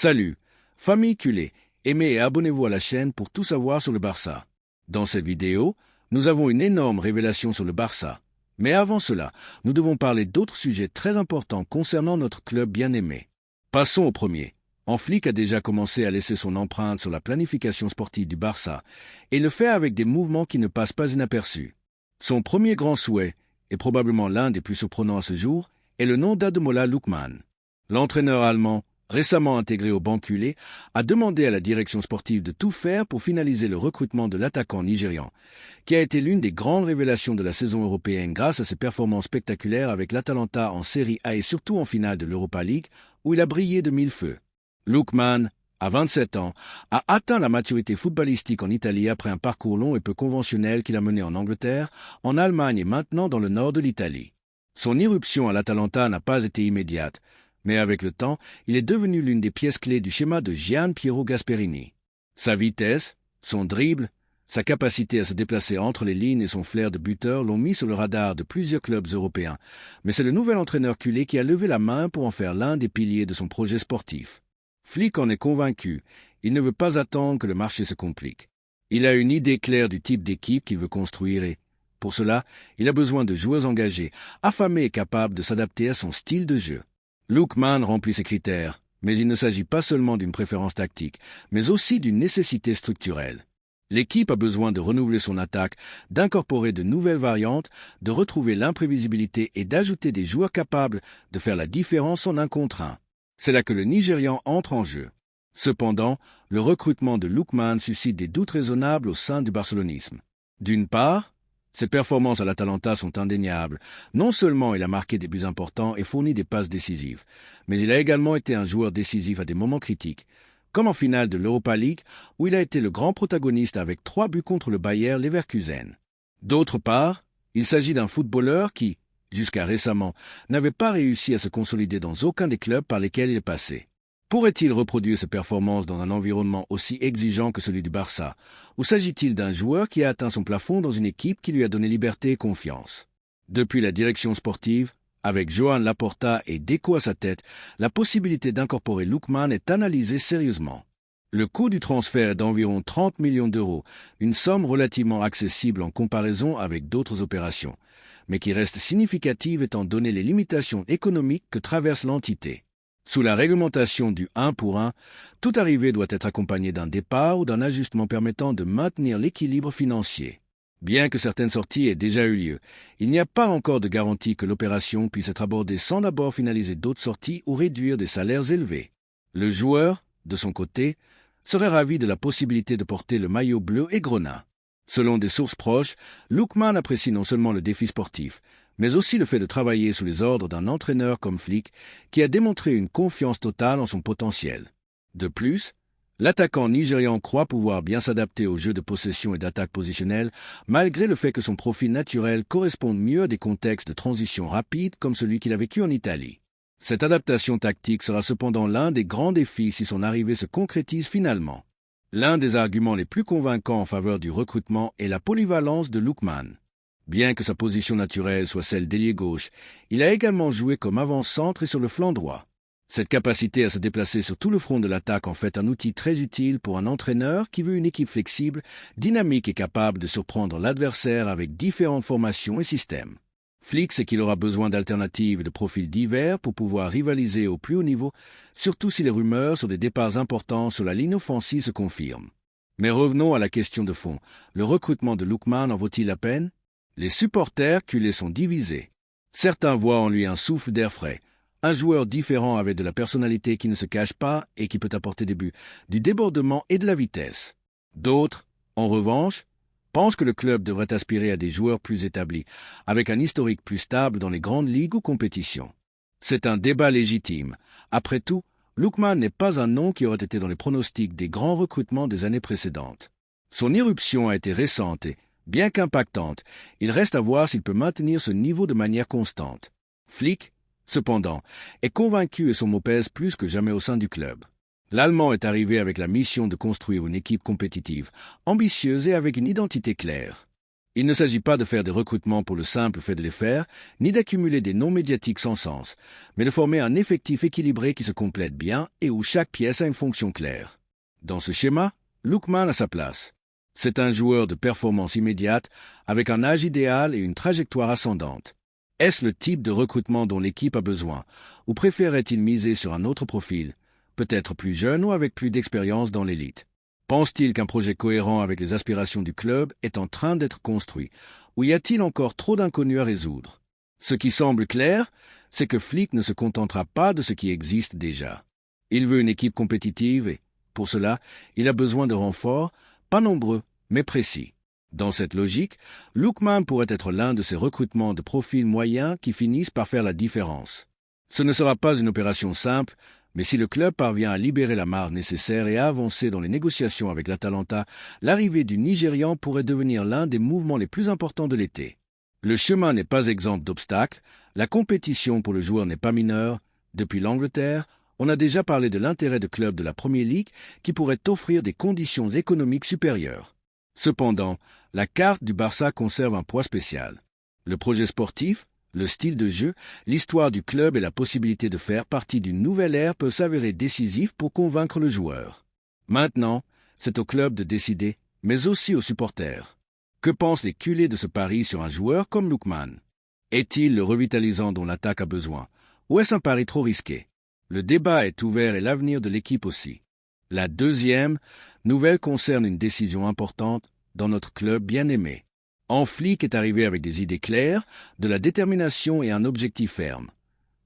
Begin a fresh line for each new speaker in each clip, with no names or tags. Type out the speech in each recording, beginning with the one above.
Salut, famille culée, aimez et abonnez-vous à la chaîne pour tout savoir sur le Barça. Dans cette vidéo, nous avons une énorme révélation sur le Barça. Mais avant cela, nous devons parler d'autres sujets très importants concernant notre club bien-aimé. Passons au premier. Flick a déjà commencé à laisser son empreinte sur la planification sportive du Barça, et le fait avec des mouvements qui ne passent pas inaperçus. Son premier grand souhait, et probablement l'un des plus surprenants à ce jour, est le nom d'Ademola Lookman. L'entraîneur allemand, récemment intégré au banc culé, a demandé à la direction sportive de tout faire pour finaliser le recrutement de l'attaquant nigérian, qui a été l'une des grandes révélations de la saison européenne grâce à ses performances spectaculaires avec l'Atalanta en Série A et surtout en finale de l'Europa League, où il a brillé de mille feux. Lookman, à 27 ans, a atteint la maturité footballistique en Italie après un parcours long et peu conventionnel qu'il a mené en Angleterre, en Allemagne et maintenant dans le nord de l'Italie. Son irruption à l'Atalanta n'a pas été immédiate, mais avec le temps, il est devenu l'une des pièces clés du schéma de Gian Piero Gasperini. Sa vitesse, son dribble, sa capacité à se déplacer entre les lignes et son flair de buteur l'ont mis sur le radar de plusieurs clubs européens, mais c'est le nouvel entraîneur culé qui a levé la main pour en faire l'un des piliers de son projet sportif. Flick en est convaincu, il ne veut pas attendre que le marché se complique. Il a une idée claire du type d'équipe qu'il veut construire et, pour cela, il a besoin de joueurs engagés, affamés et capables de s'adapter à son style de jeu. Lookman remplit ces critères, mais il ne s'agit pas seulement d'une préférence tactique, mais aussi d'une nécessité structurelle. L'équipe a besoin de renouveler son attaque, d'incorporer de nouvelles variantes, de retrouver l'imprévisibilité et d'ajouter des joueurs capables de faire la différence en un contre un. C'est là que le Nigérian entre en jeu. Cependant, le recrutement de Lookman suscite des doutes raisonnables au sein du barcelonisme. D'une part, ses performances à l'Atalanta sont indéniables. Non seulement il a marqué des buts importants et fourni des passes décisives, mais il a également été un joueur décisif à des moments critiques, comme en finale de l'Europa League où il a été le grand protagoniste avec 3 buts contre le Bayer Leverkusen. D'autre part, il s'agit d'un footballeur qui, jusqu'à récemment, n'avait pas réussi à se consolider dans aucun des clubs par lesquels il est passé. Pourrait-il reproduire ses performances dans un environnement aussi exigeant que celui du Barça, ou s'agit-il d'un joueur qui a atteint son plafond dans une équipe qui lui a donné liberté et confiance? Depuis la direction sportive, avec Joan Laporta et Deco à sa tête, la possibilité d'incorporer Lookman est analysée sérieusement. Le coût du transfert est d'environ 30 millions d'euros, une somme relativement accessible en comparaison avec d'autres opérations, mais qui reste significative étant donné les limitations économiques que traverse l'entité. Sous la réglementation du 1 pour 1, toute arrivée doit être accompagnée d'un départ ou d'un ajustement permettant de maintenir l'équilibre financier. Bien que certaines sorties aient déjà eu lieu, il n'y a pas encore de garantie que l'opération puisse être abordée sans d'abord finaliser d'autres sorties ou réduire des salaires élevés. Le joueur, de son côté, serait ravi de la possibilité de porter le maillot bleu et grenat. Selon des sources proches, Lookman apprécie non seulement le défi sportif, mais aussi le fait de travailler sous les ordres d'un entraîneur comme Flick qui a démontré une confiance totale en son potentiel. De plus, l'attaquant nigérian croit pouvoir bien s'adapter au jeu de possession et d'attaque positionnelle, malgré le fait que son profil naturel corresponde mieux à des contextes de transition rapide comme celui qu'il a vécu en Italie. Cette adaptation tactique sera cependant l'un des grands défis si son arrivée se concrétise finalement. L'un des arguments les plus convaincants en faveur du recrutement est la polyvalence de Lookman. Bien que sa position naturelle soit celle d'ailier gauche, il a également joué comme avant-centre et sur le flanc droit. Cette capacité à se déplacer sur tout le front de l'attaque en fait un outil très utile pour un entraîneur qui veut une équipe flexible, dynamique et capable de surprendre l'adversaire avec différentes formations et systèmes. Flick sait qu'il aura besoin d'alternatives et de profils divers pour pouvoir rivaliser au plus haut niveau, surtout si les rumeurs sur des départs importants sur la ligne offensive se confirment. Mais revenons à la question de fond. Le recrutement de Lookman en vaut-il la peine? Les supporters culés sont divisés. Certains voient en lui un souffle d'air frais, un joueur différent avec de la personnalité qui ne se cache pas et qui peut apporter des buts, du débordement et de la vitesse. D'autres, en revanche, pensent que le club devrait aspirer à des joueurs plus établis, avec un historique plus stable dans les grandes ligues ou compétitions. C'est un débat légitime. Après tout, Lookman n'est pas un nom qui aurait été dans les pronostics des grands recrutements des années précédentes. Son irruption a été récente et, bien qu'impactante, il reste à voir s'il peut maintenir ce niveau de manière constante. Flick, cependant, est convaincu et son mot pèse plus que jamais au sein du club. L'Allemand est arrivé avec la mission de construire une équipe compétitive, ambitieuse et avec une identité claire. Il ne s'agit pas de faire des recrutements pour le simple fait de les faire, ni d'accumuler des noms médiatiques sans sens, mais de former un effectif équilibré qui se complète bien et où chaque pièce a une fonction claire. Dans ce schéma, Lookman a sa place. C'est un joueur de performance immédiate, avec un âge idéal et une trajectoire ascendante. Est-ce le type de recrutement dont l'équipe a besoin, ou préférerait-il miser sur un autre profil, peut-être plus jeune ou avec plus d'expérience dans l'élite? Pense-t-il qu'un projet cohérent avec les aspirations du club est en train d'être construit, ou y a-t-il encore trop d'inconnus à résoudre? Ce qui semble clair, c'est que Flick ne se contentera pas de ce qui existe déjà. Il veut une équipe compétitive et, pour cela, il a besoin de renforts, pas nombreux, mais précis. Dans cette logique, Lookman pourrait être l'un de ces recrutements de profils moyens qui finissent par faire la différence. Ce ne sera pas une opération simple, mais si le club parvient à libérer la marge nécessaire et à avancer dans les négociations avec l'Atalanta, l'arrivée du Nigérian pourrait devenir l'un des mouvements les plus importants de l'été. Le chemin n'est pas exempt d'obstacles, la compétition pour le joueur n'est pas mineure. Depuis l'Angleterre, on a déjà parlé de l'intérêt de clubs de la Premier League qui pourraient offrir des conditions économiques supérieures. Cependant, la carte du Barça conserve un poids spécial. Le projet sportif, le style de jeu, l'histoire du club et la possibilité de faire partie d'une nouvelle ère peuvent s'avérer décisifs pour convaincre le joueur. Maintenant, c'est au club de décider, mais aussi aux supporters. Que pensent les culés de ce pari sur un joueur comme Lookman? Est-il le revitalisant dont l'attaque a besoin, ou est-ce un pari trop risqué? Le débat est ouvert et l'avenir de l'équipe aussi. La deuxième nouvelle concerne une décision importante dans notre club bien aimé. Flick est arrivé avec des idées claires, de la détermination et un objectif ferme.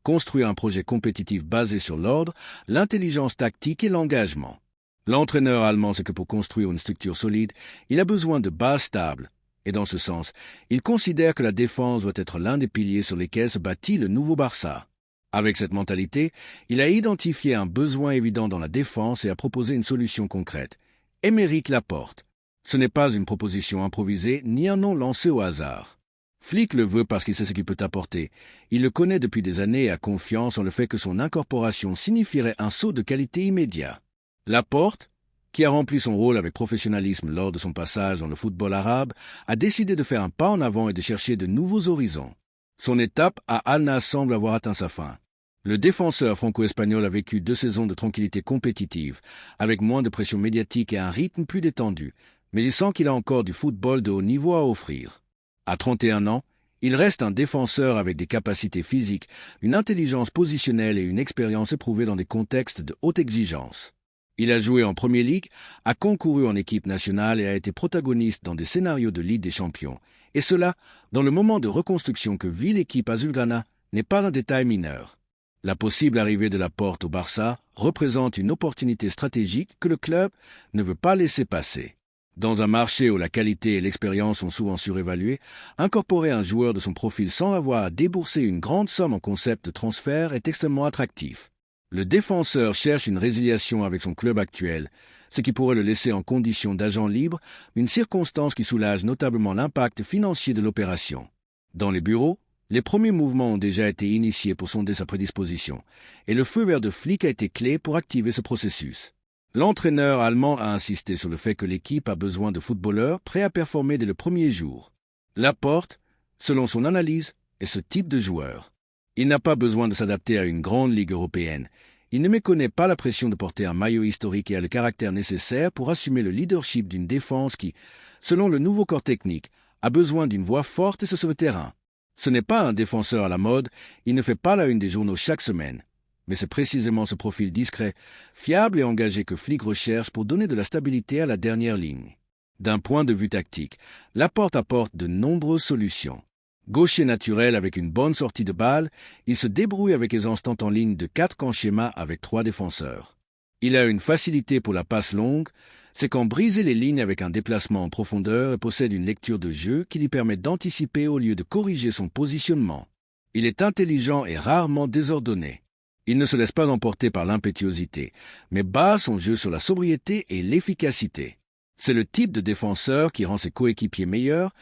Construire un projet compétitif basé sur l'ordre, l'intelligence tactique et l'engagement. L'entraîneur allemand sait que pour construire une structure solide, il a besoin de bases stables. Et dans ce sens, il considère que la défense doit être l'un des piliers sur lesquels se bâtit le nouveau Barça. Avec cette mentalité, il a identifié un besoin évident dans la défense et a proposé une solution concrète. Aymeric Laporte. Ce n'est pas une proposition improvisée, ni un nom lancé au hasard. Flick le veut parce qu'il sait ce qu'il peut apporter. Il le connaît depuis des années et a confiance en le fait que son incorporation signifierait un saut de qualité immédiat. Laporte, qui a rempli son rôle avec professionnalisme lors de son passage dans le football arabe, a décidé de faire un pas en avant et de chercher de nouveaux horizons. Son étape à Al-Nassr semble avoir atteint sa fin. Le défenseur franco-espagnol a vécu 2 saisons de tranquillité compétitive, avec moins de pression médiatique et un rythme plus détendu, mais il sent qu'il a encore du football de haut niveau à offrir. À 31 ans, il reste un défenseur avec des capacités physiques, une intelligence positionnelle et une expérience éprouvée dans des contextes de haute exigence. Il a joué en Premier League, a concouru en équipe nationale et a été protagoniste dans des scénarios de Ligue des Champions. Et cela, dans le moment de reconstruction que vit l'équipe azulgrana, n'est pas un détail mineur. La possible arrivée de Laporte au Barça représente une opportunité stratégique que le club ne veut pas laisser passer. Dans un marché où la qualité et l'expérience sont souvent surévaluées, incorporer un joueur de son profil sans avoir à débourser une grande somme en concept de transfert est extrêmement attractif. Le défenseur cherche une résiliation avec son club actuel, ce qui pourrait le laisser en condition d'agent libre, une circonstance qui soulage notablement l'impact financier de l'opération. Dans les bureaux, les premiers mouvements ont déjà été initiés pour sonder sa prédisposition, et le feu vert de Flick a été clé pour activer ce processus. L'entraîneur allemand a insisté sur le fait que l'équipe a besoin de footballeurs prêts à performer dès le premier jour. Laporte, selon son analyse, est ce type de joueur. Il n'a pas besoin de s'adapter à une grande ligue européenne. Il ne méconnaît pas la pression de porter un maillot historique et a le caractère nécessaire pour assumer le leadership d'une défense qui, selon le nouveau corps technique, a besoin d'une voix forte et sur le terrain. Ce n'est pas un défenseur à la mode, il ne fait pas la une des journaux chaque semaine. Mais c'est précisément ce profil discret, fiable et engagé que Flick recherche pour donner de la stabilité à la dernière ligne. D'un point de vue tactique, Laporte apporte de nombreuses solutions. Gaucher naturel avec une bonne sortie de balle, il se débrouille avec aisance tant en ligne de 4 qu'en schéma avec 3 défenseurs. Il a une facilité pour la passe longue, c'est qu'en briser les lignes avec un déplacement en profondeur et possède une lecture de jeu qui lui permet d'anticiper au lieu de corriger son positionnement. Il est intelligent et rarement désordonné. Il ne se laisse pas emporter par l'impétuosité, mais base son jeu sur la sobriété et l'efficacité. C'est le type de défenseur qui rend ses coéquipiers meilleurs,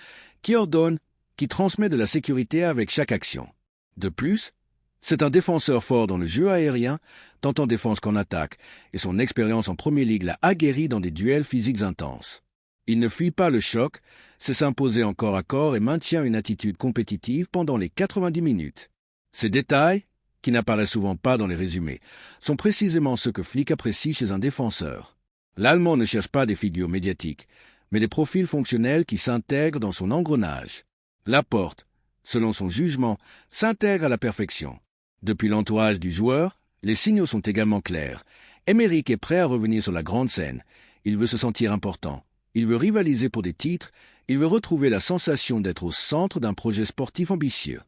qui ordonne, qui transmet de la sécurité avec chaque action. De plus, c'est un défenseur fort dans le jeu aérien, tant en défense qu'en attaque, et son expérience en Premier League l'a aguerri dans des duels physiques intenses. Il ne fuit pas le choc, sait s'imposer en corps à corps et maintient une attitude compétitive pendant les 90 minutes. Ces détails, qui n'apparaissent souvent pas dans les résumés, sont précisément ce que Flick apprécie chez un défenseur. L'Allemand ne cherche pas des figures médiatiques, mais des profils fonctionnels qui s'intègrent dans son engrenage. Laporte, selon son jugement, s'intègre à la perfection. Depuis l'entourage du joueur, les signaux sont également clairs. Emerick est prêt à revenir sur la grande scène. Il veut se sentir important. Il veut rivaliser pour des titres. Il veut retrouver la sensation d'être au centre d'un projet sportif ambitieux.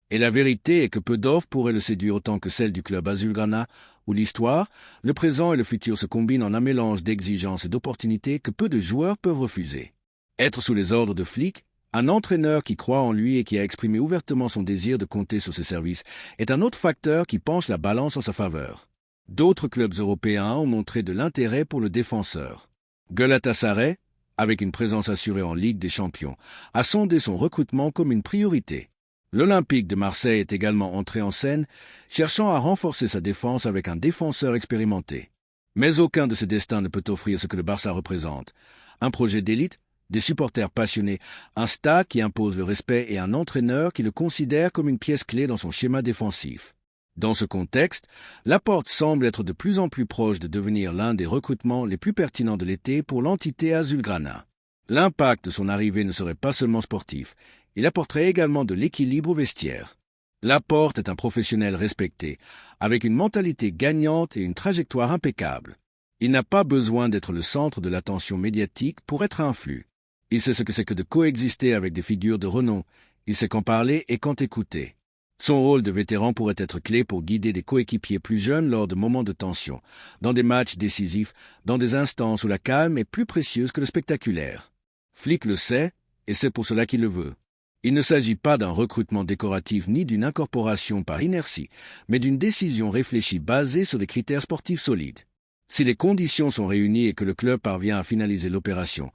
Et la vérité est que peu d'offres pourraient le séduire autant que celle du club azulgrana, où l'histoire, le présent et le futur se combinent en un mélange d'exigences et d'opportunités que peu de joueurs peuvent refuser. Être sous les ordres de Flick, un entraîneur qui croit en lui et qui a exprimé ouvertement son désir de compter sur ses services, est un autre facteur qui penche la balance en sa faveur. D'autres clubs européens ont montré de l'intérêt pour le défenseur. Galatasaray, avec une présence assurée en Ligue des Champions, a sondé son recrutement comme une priorité. L'Olympique de Marseille est également entré en scène, cherchant à renforcer sa défense avec un défenseur expérimenté. Mais aucun de ces destins ne peut offrir ce que le Barça représente. Un projet d'élite, des supporters passionnés, un stade qui impose le respect et un entraîneur qui le considère comme une pièce clé dans son schéma défensif. Dans ce contexte, Laporte semble être de plus en plus proche de devenir l'un des recrutements les plus pertinents de l'été pour l'entité azulgrana. L'impact de son arrivée ne serait pas seulement sportif, il apporterait également de l'équilibre au vestiaire. Laporte est un professionnel respecté, avec une mentalité gagnante et une trajectoire impeccable. Il n'a pas besoin d'être le centre de l'attention médiatique pour être influent. Il sait ce que c'est que de coexister avec des figures de renom. Il sait quand parler et quand écouter. Son rôle de vétéran pourrait être clé pour guider des coéquipiers plus jeunes lors de moments de tension, dans des matchs décisifs, dans des instances où la calme est plus précieuse que le spectaculaire. Flick le sait, et c'est pour cela qu'il le veut. Il ne s'agit pas d'un recrutement décoratif ni d'une incorporation par inertie, mais d'une décision réfléchie basée sur des critères sportifs solides. Si les conditions sont réunies et que le club parvient à finaliser l'opération,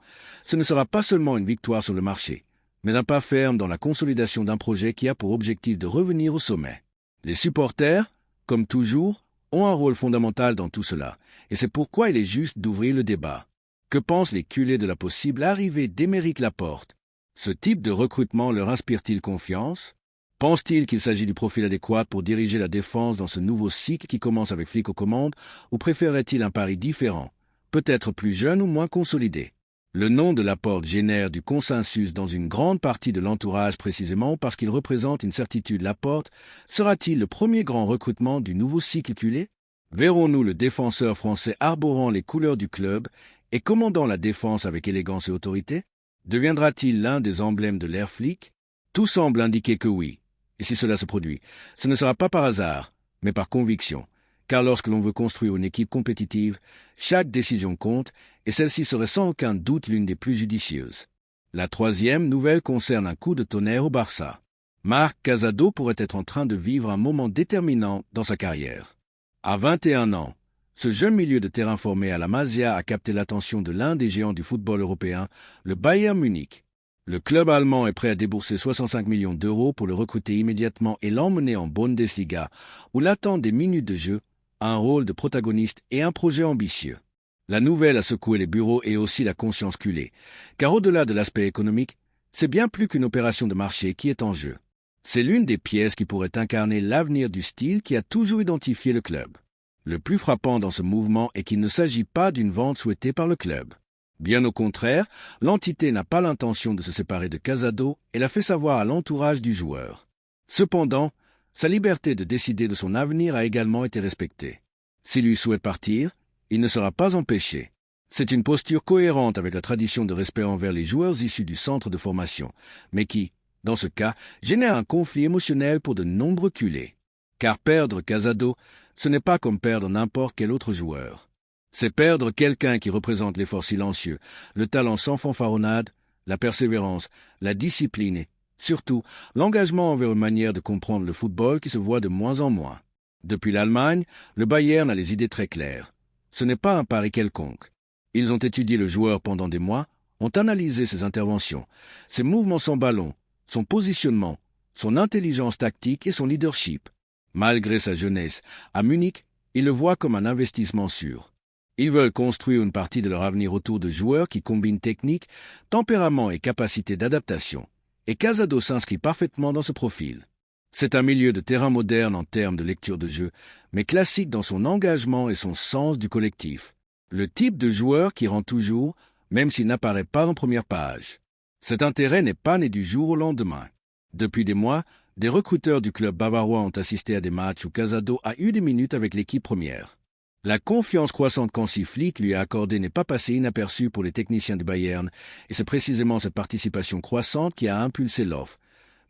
ce ne sera pas seulement une victoire sur le marché, mais un pas ferme dans la consolidation d'un projet qui a pour objectif de revenir au sommet. Les supporters, comme toujours, ont un rôle fondamental dans tout cela, et c'est pourquoi il est juste d'ouvrir le débat. Que pensent les culés de la possible arrivée d'Emerick Laporte? Ce type de recrutement leur inspire-t-il confiance? Pense-t-il qu'il s'agit du profil adéquat pour diriger la défense dans ce nouveau cycle qui commence avec Flick aux commandes, ou préférerait-il un pari différent, peut-être plus jeune ou moins consolidé? Le nom de Laporte génère du consensus dans une grande partie de l'entourage précisément parce qu'il représente une certitude. Laporte sera-t-il le premier grand recrutement du nouveau cycle culé? Verrons-nous le défenseur français arborant les couleurs du club et commandant la défense avec élégance et autorité? Deviendra-t-il l'un des emblèmes de l'ère Flick? Tout semble indiquer que oui. Et si cela se produit, ce ne sera pas par hasard, mais par conviction. Car lorsque l'on veut construire une équipe compétitive, chaque décision compte, et celle-ci serait sans aucun doute l'une des plus judicieuses. La troisième nouvelle concerne un coup de tonnerre au Barça. Marc Casado pourrait être en train de vivre un moment déterminant dans sa carrière. À 21 ans, ce jeune milieu de terrain formé à la Masia a capté l'attention de l'un des géants du football européen, le Bayern Munich. Le club allemand est prêt à débourser 65 millions d'euros pour le recruter immédiatement et l'emmener en Bundesliga, où l'attendent des minutes de jeu, un rôle de protagoniste et un projet ambitieux. La nouvelle a secoué les bureaux et aussi la conscience culée, car au-delà de l'aspect économique, c'est bien plus qu'une opération de marché qui est en jeu. C'est l'une des pièces qui pourrait incarner l'avenir du style qui a toujours identifié le club. Le plus frappant dans ce mouvement est qu'il ne s'agit pas d'une vente souhaitée par le club. Bien au contraire, l'entité n'a pas l'intention de se séparer de Casado et l'a fait savoir à l'entourage du joueur. Cependant, sa liberté de décider de son avenir a également été respectée. S'il lui souhaite partir, il ne sera pas empêché. C'est une posture cohérente avec la tradition de respect envers les joueurs issus du centre de formation, mais qui, dans ce cas, génère un conflit émotionnel pour de nombreux culés. Car perdre Casado, ce n'est pas comme perdre n'importe quel autre joueur. C'est perdre quelqu'un qui représente l'effort silencieux, le talent sans fanfaronnade, la persévérance, la discipline et, surtout, l'engagement envers une manière de comprendre le football qui se voit de moins en moins. Depuis l'Allemagne, le Bayern a les idées très claires. Ce n'est pas un pari quelconque. Ils ont étudié le joueur pendant des mois, ont analysé ses interventions, ses mouvements sans ballon, son positionnement, son intelligence tactique et son leadership. Malgré sa jeunesse, à Munich, il le voit comme un investissement sûr. Ils veulent construire une partie de leur avenir autour de joueurs qui combinent technique, tempérament et capacité d'adaptation. Et Casado s'inscrit parfaitement dans ce profil. C'est un milieu de terrain moderne en termes de lecture de jeu, mais classique dans son engagement et son sens du collectif. Le type de joueur qui rend toujours, même s'il n'apparaît pas en première page. Cet intérêt n'est pas né du jour au lendemain. Depuis des mois, des recruteurs du club bavarois ont assisté à des matchs où Casado a eu des minutes avec l'équipe première. La confiance croissante qu'Hansi Flick lui a accordée n'est pas passée inaperçue pour les techniciens du Bayern, et c'est précisément cette participation croissante qui a impulsé l'offre.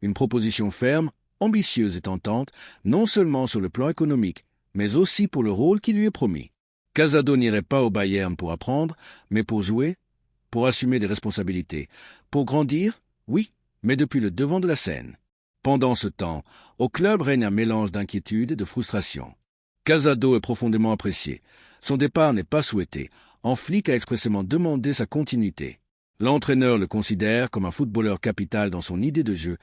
Une proposition ferme, ambitieuse et tentante, non seulement sur le plan économique, mais aussi pour le rôle qui lui est promis. Casado n'irait pas au Bayern pour apprendre, mais pour jouer, pour assumer des responsabilités. Pour grandir, oui, mais depuis le devant de la scène. Pendant ce temps, au club règne un mélange d'inquiétude et de frustration. Casado est profondément apprécié. Son départ n'est pas souhaité. Flick a expressément demandé sa continuité. L'entraîneur le considère comme un footballeur capital dans son idée de jeu,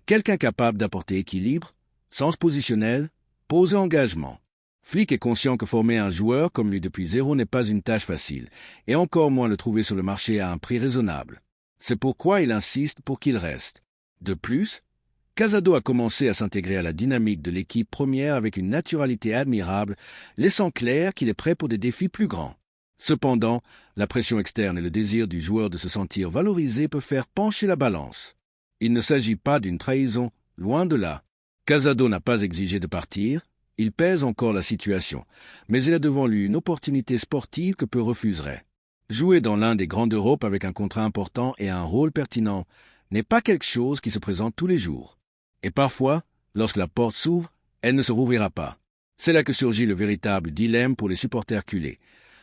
quelqu'un capable d'apporter équilibre, sens positionnel, pose et engagement. Flick est conscient que former un joueur comme lui depuis zéro n'est pas une tâche facile, et encore moins le trouver sur le marché à un prix raisonnable. C'est pourquoi il insiste pour qu'il reste. De plus, Casado a commencé à s'intégrer à la dynamique de l'équipe première avec une naturalité admirable, laissant clair qu'il est prêt pour des défis plus grands. Cependant, la pression externe et le désir du joueur de se sentir valorisé peuvent faire pencher la balance. Il ne s'agit pas d'une trahison, loin de là. Casado n'a pas exigé de partir, il pèse encore la situation, mais il a devant lui une opportunité sportive que peu refuseraient. Jouer dans l'un des grands d'Europe avec un contrat important et un rôle pertinent n'est pas quelque chose qui se présente tous les jours. Et parfois, lorsque la porte s'ouvre, elle ne se rouvrira pas. C'est là que surgit le véritable dilemme pour les supporters culés.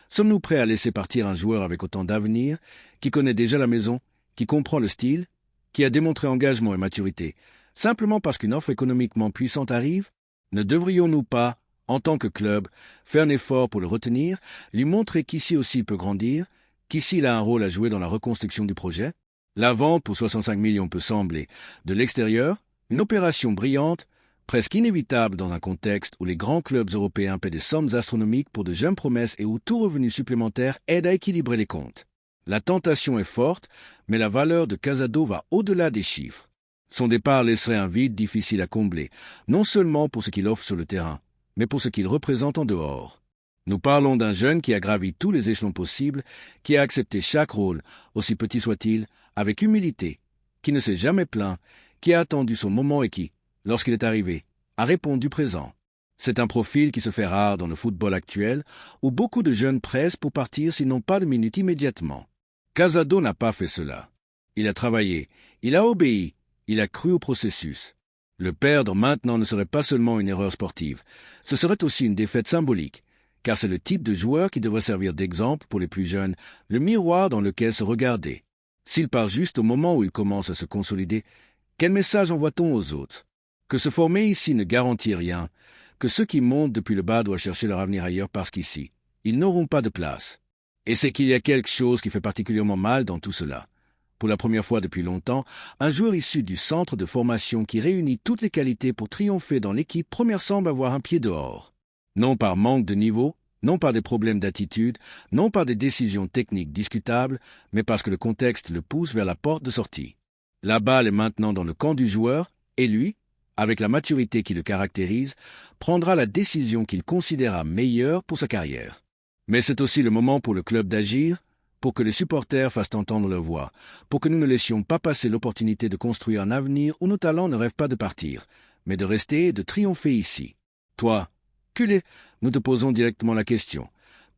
Sommes-nous prêts à laisser partir un joueur avec autant d'avenir, qui connaît déjà la maison, qui comprend le style, qui a démontré engagement et maturité, simplement parce qu'une offre économiquement puissante arrive? Ne devrions-nous pas, en tant que club, faire un effort pour le retenir, lui montrer qu'ici aussi il peut grandir, qu'ici il a un rôle à jouer dans la reconstruction du projet? La vente pour 65 millions peut sembler, de l'extérieur, une opération brillante, presque inévitable dans un contexte où les grands clubs européens paient des sommes astronomiques pour de jeunes promesses et où tout revenu supplémentaire aide à équilibrer les comptes. La tentation est forte, mais la valeur de Casado va au-delà des chiffres. Son départ laisserait un vide difficile à combler, non seulement pour ce qu'il offre sur le terrain, mais pour ce qu'il représente en dehors. Nous parlons d'un jeune qui a gravi tous les échelons possibles, qui a accepté chaque rôle, aussi petit soit-il, avec humilité, qui ne s'est jamais plaint, qui a attendu son moment et qui, lorsqu'il est arrivé, a répondu présent. C'est un profil qui se fait rare dans le football actuel, où beaucoup de jeunes pressent pour partir s'ils n'ont pas de minutes immédiatement. Casado n'a pas fait cela. Il a travaillé, il a obéi, il a cru au processus. Le perdre maintenant ne serait pas seulement une erreur sportive, ce serait aussi une défaite symbolique, car c'est le type de joueur qui devrait servir d'exemple pour les plus jeunes, le miroir dans lequel se regarder. S'il part juste au moment où il commence à se consolider, quel message envoie-t-on aux autres? Que se former ici ne garantit rien, que ceux qui montent depuis le bas doivent chercher leur avenir ailleurs parce qu'ici, ils n'auront pas de place. Et c'est qu'il y a quelque chose qui fait particulièrement mal dans tout cela. Pour la première fois depuis longtemps, un joueur issu du centre de formation qui réunit toutes les qualités pour triompher dans l'équipe première semble avoir un pied dehors. Non par manque de niveau, non par des problèmes d'attitude, non par des décisions techniques discutables, mais parce que le contexte le pousse vers la porte de sortie. La balle est maintenant dans le camp du joueur, et lui, avec la maturité qui le caractérise, prendra la décision qu'il considérera meilleure pour sa carrière. Mais c'est aussi le moment pour le club d'agir, pour que les supporters fassent entendre leur voix, pour que nous ne laissions pas passer l'opportunité de construire un avenir où nos talents ne rêvent pas de partir, mais de rester et de triompher ici. Toi, culé, nous te posons directement la question.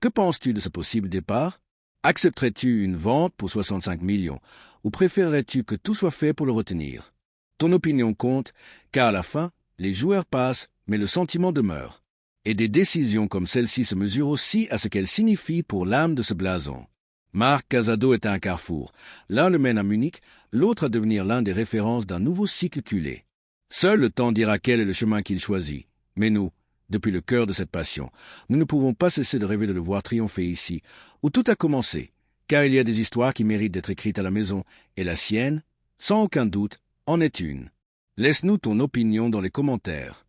Que penses-tu de ce possible départ? Accepterais-tu une vente pour 65 millions, ou préférerais-tu que tout soit fait pour le retenir? Ton opinion compte, car à la fin, les joueurs passent, mais le sentiment demeure. Et des décisions comme celle-ci se mesurent aussi à ce qu'elles signifient pour l'âme de ce blason. Marc Casado est à un carrefour. L'un le mène à Munich, l'autre à devenir l'un des références d'un nouveau cycle culé. Seul le temps dira quel est le chemin qu'il choisit. Mais nous, depuis le cœur de cette passion, nous ne pouvons pas cesser de rêver de le voir triompher ici, où tout a commencé, car il y a des histoires qui méritent d'être écrites à la maison, et la sienne, sans aucun doute, en est une. Laisse-nous ton opinion dans les commentaires.